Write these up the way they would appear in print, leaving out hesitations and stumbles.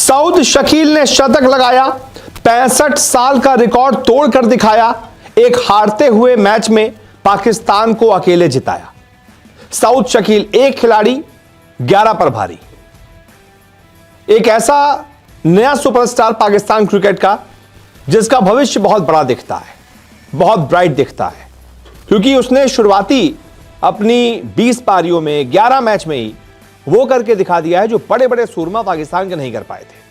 सऊद शकील ने शतक लगाया, 65 साल का रिकॉर्ड तोड़कर दिखाया, एक हारते हुए मैच में पाकिस्तान को अकेले जिताया। सऊद शकील एक खिलाड़ी 11 पर भारी, एक ऐसा नया सुपरस्टार पाकिस्तान क्रिकेट का जिसका भविष्य बहुत बड़ा दिखता है, बहुत ब्राइट दिखता है, क्योंकि उसने शुरुआती अपनी 20 पारियों में 11 मैच में ही वो करके दिखा दिया है जो बड़े बड़े सूरमा पाकिस्तान के नहीं कर पाए थे।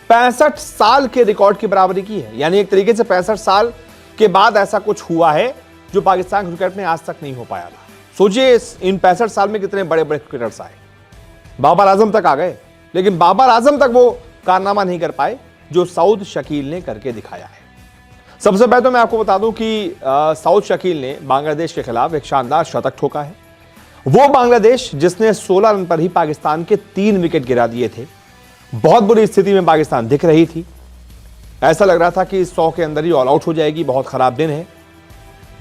65 साल के रिकॉर्ड की बराबरी की है, यानी एक तरीके से 65 साल के बाद ऐसा कुछ हुआ है जो पाकिस्तान क्रिकेट में आज तक नहीं हो पाया था। सोचिए इन 65 साल में कितने बड़े बड़े क्रिकेटर्स आए, बाबर आजम तक आ गए, लेकिन बाबर आजम तक वो कारनामा नहीं कर पाए जो सऊद शकील ने करके दिखाया है। सबसे पहले तो मैं आपको बता दूं कि सऊद शकील ने बांग्लादेश के खिलाफ एक शानदार शतक ठोका है। वो बांग्लादेश जिसने 16 रन पर ही पाकिस्तान के 3 विकेट गिरा दिए थे। बहुत बुरी स्थिति में पाकिस्तान दिख रही थी, ऐसा लग रहा था कि 100 के अंदर ही ऑल आउट हो जाएगी, बहुत खराब दिन है।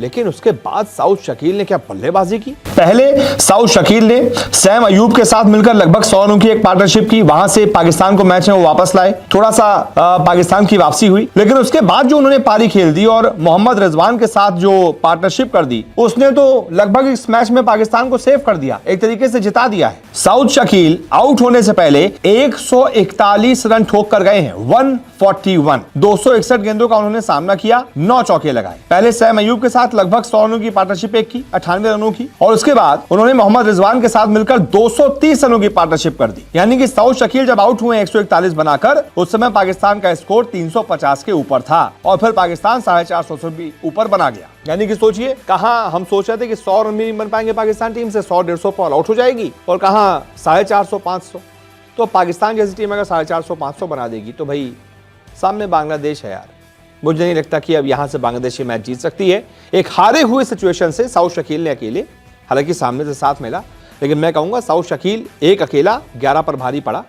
लेकिन उसके बाद सऊद शकील ने क्या बल्लेबाजी की। पहले सऊद शकील ने सैम अयूब के साथ मिलकर लगभग 100 रनों की एक पार्टनरशिप की, वहां से पाकिस्तान को मैच में वो वापस लाए, थोड़ा सा पाकिस्तान की वापसी हुई। लेकिन उसके बाद जो उन्होंने पारी खेल दी और मोहम्मद रिजवान के साथ जो पार्टनरशिप कर दी, उसने तो लगभग इस मैच में पाकिस्तान को सेव कर दिया, एक तरीके से जिता दिया है। सऊद शकील आउट होने से पहले 141 रन ठोक कर गए हैं, 141, 261 गेंदों का उन्होंने सामना किया, 9 चौके लगाए। पहले सैम अयूब के साथ लगभग 100 रनों की पार्टनरशिप एक की, 98 रनों की, और उसके बाद उन्होंने मोहम्मद रिजवान के साथ मिलकर 230 रनों की पार्टनरशिप कर दी। यानी कि सऊद शकील जब आउट हुए 141 बनाकर, उस समय पाकिस्तान का स्कोर 350 के ऊपर था और फिर पाकिस्तान 450 से भी ऊपर बना गया। यानी कि सोचिए, कहां हम सोच रहे थे कि 100 रन भी नहीं बन पाएंगे पाकिस्तान टीम से, 100-150 पर ऑल आउट हो जाएगी, और कहां 450-500। तो पाकिस्तान जैसी टीम अगर 450-500 बना देगी तो भाई सामने बांग्लादेश है यार। मुझे नहीं लगता कि अब यहां से बांग्लादेश ये मैच जीत सकती है। एक हारे हुए सिचुएशन से सऊद शकील ने अकेले, हालांकि सामने से साथ मिला, लेकिन मैं कहूंगा सऊद शकील एक अकेला 11 पर भारी पड़ा,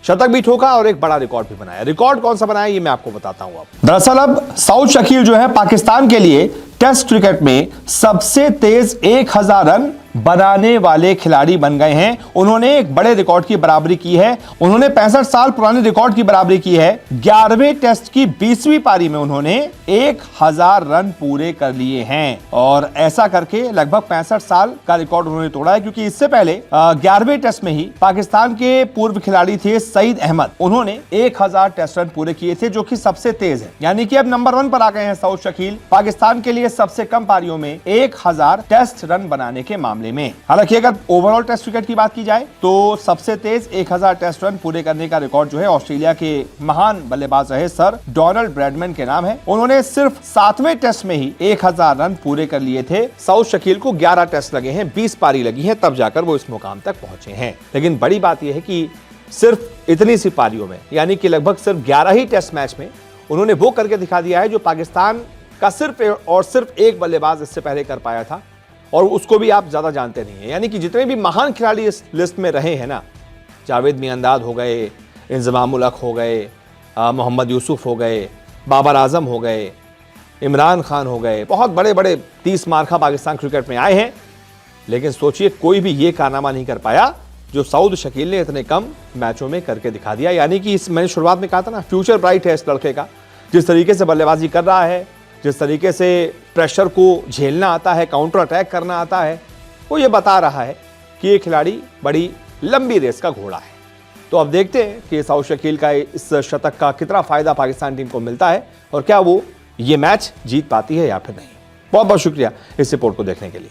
शतक भी ठोका और एक बड़ा रिकॉर्ड भी बनाया। रिकॉर्ड कौन सा बनाया ये मैं आपको बताता हूं। अब दरअसल अब सऊद शकील जो है पाकिस्तान के लिए टेस्ट क्रिकेट में सबसे तेज 1000 रन बनाने वाले खिलाड़ी बन गए हैं। उन्होंने एक बड़े रिकॉर्ड की बराबरी की है। उन्होंने 65 साल पुराने रिकॉर्ड की बराबरी की है। 11वें टेस्ट की 20वीं पारी में उन्होंने 1000 रन पूरे कर लिए हैं और ऐसा करके लगभग 65 साल का रिकॉर्ड उन्होंने तोड़ा है, क्योंकि इससे पहले 11वें टेस्ट में ही पाकिस्तान के पूर्व खिलाड़ी थे सईद अहमद, उन्होंने 1000 टेस्ट रन पूरे किए थे, जो कि सबसे तेज है। यानी कि अब नंबर 1 पर आ गए हैं सऊद शकील, पाकिस्तान के लिए सबसे कम पारियों में 1000 टेस्ट रन बनाने के मामले में। हालांकि अगर ओवरऑल टेस्ट क्रिकेट की बात की जाए तो सबसे तेज 1000 टेस्ट रन पूरे करने का रिकॉर्ड जो है ऑस्ट्रेलिया के महान बल्लेबाज रहे सर डोनाल्ड ब्रैडमैन के नाम है। उन्होंने सिर्फ 7वें टेस्ट में ही 1000 रन पूरे कर लिए थे। सऊद शकील को 11 टेस्ट लगे हैं, 20 पारी लगी है, तब जाकर वो इस मुकाम तक पहुंचे हैं। लेकिन बड़ी बात यह है कि सिर्फ इतनी सी पारियों में, यानी कि लगभग सिर्फ 11 ही टेस्ट मैच में उन्होंने वो करके दिखा दिया है जो पाकिस्तान का सिर्फ और सिर्फ एक बल्लेबाज इससे पहले कर पाया था, और उसको भी आप ज्यादा जानते नहीं है। यानी कि जितने भी महान खिलाड़ी इस लिस्ट में रहे हैं ना, जावेद मियांदाद हो गए, इंजमामुल हक हो गए, मोहम्मद यूसुफ हो गए, बाबर आजम हो गए, इमरान खान हो गए, बहुत बड़े बड़े 30 मार्का पाकिस्तान क्रिकेट में आए हैं, लेकिन सोचिए कोई भी ये कारनामा नहीं कर पाया जो सऊद शकील ने इतने कम मैचों में करके दिखा दिया। यानी कि इस मैंने शुरुआत में कहा था ना, फ्यूचर ब्राइट है इस लड़के का। जिस तरीके से बल्लेबाजी कर रहा है, जिस तरीके से प्रेशर को झेलना आता है, काउंटर अटैक करना आता है, वो ये बता रहा है कि ये खिलाड़ी बड़ी लंबी रेस का घोड़ा है। तो अब देखते हैं कि सऊद शकील का इस शतक का कितना फायदा पाकिस्तान टीम को मिलता है और क्या वो ये मैच जीत पाती है या फिर नहीं। बहुत बहुत शुक्रिया इस रिपोर्ट को देखने के लिए।